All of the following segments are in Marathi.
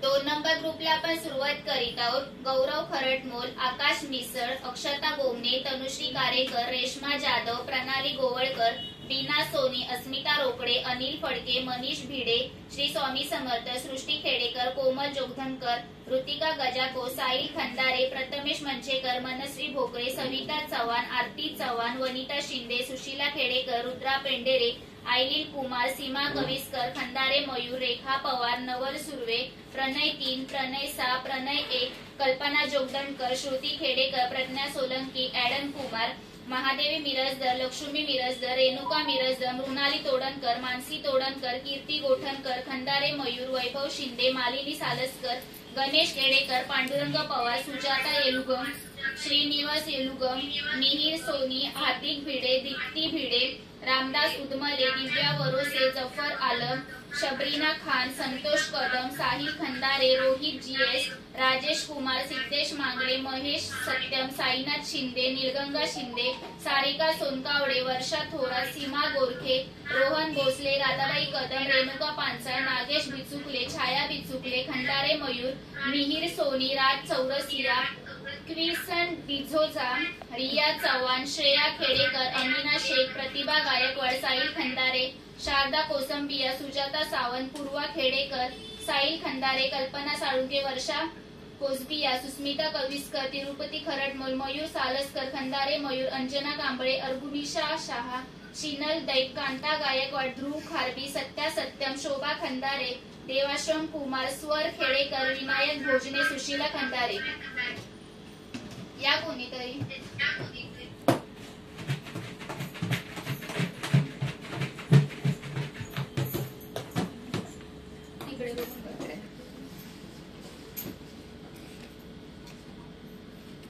2 नंबर ग्रुपला आपण सुरुवात करीत आहोत। गौरव खरटमोल, आकाश मिसळ, अक्षता गोमने, तनुश्री कारेकर, रेश्मा जाधव, प्रणाली गोवळकर, बीना सोनी, अस्मिता रोकडे, अनिल फडके, मनीष भिडे, श्री स्वामी समर्थ, सृष्टी खेडेकर, कोमल जोगधनकर, ऋतिका गजाको, साहिल खंदारे, प्रथमेश मंचेकर, मनश्री भोकरे, सविता चव्हाण, आरती चव्हाण, वनिता शिंदे, सुशीला खेडेकर, रुद्रा पेंडेरे, आईलीन कुमार, सीमा कविस्कर, खंदारे मयूर, रेखा पवार, नवल सुर्वे, प्रणय 3, प्रणय 6, प्रणय 1, कल्पना जोगदंडकर, श्रुती खेडेकर, प्रज्ञा सोलंकी, एडम कुमार, महादेवी मिरजदर, लक्ष्मी मिरजदर, रेणुका मिरजदर, मृणाली तोडणकर, मानसी तोडणकर, कीर्ती गोठणकर, खंदारे मयूर, वैभव शिंदे, मालिनी सालसकर, गणेश खेडेकर, पांडुरंग पवार, सुजाता येलुगम, श्रीनिवास येलुगम, मिहिर सोनी, हार्दिक भिडे, दीप्ती भिडे, रामदास उदमले, दिव्या वरोसे, जफर आलम, शबरीना खान, संतोष कदम, साहिल खंदारे, रोहित जीएस, राजेश कुमार, सिद्धेश मांगळे, महेश सत्यम, साईनाथ शिंदे, निलगंगा शिंदे, सारिका सोनकावडे, वर्षा थोरात, सीमा गोरखे, रोहन भोसले, राधाबाई कदम, रेणुका पानसळ, नागेश बिचुकले, छाया बिचुकले, खंदारे मयूर, मिहिर सोनी, राज चौरसिया, क्रिसन डिझोजा, रिया चव्हाण, श्रेया खेडेकर, अमीना शेख, प्रतिभा गायकवाड, साहिल खंदारे, शारदा कोसंबिया, सुजाता सावंत, पूर्वा खेडेकर, साहिल खंदारे, कल्पना साळुंके, वर्षा कोसबिया, सुस्मिता कविस्कर, तिरुपती खरटमोल, मयूर सालसकर, खंदारे मयूर, अंजना कांबळे, अर्गुनिशा शाह, शिनल दैक, कांता गायकवाड, ध्रुव खारबी, सत्या सत्यम, शोभा खंदारे, देवाश्रम कुमार, स्वर खेडेकर, विनायक भोजने, सुशीला खंदारे। या कोणीतरी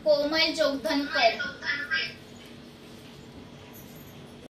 कोमल जोगधनकर,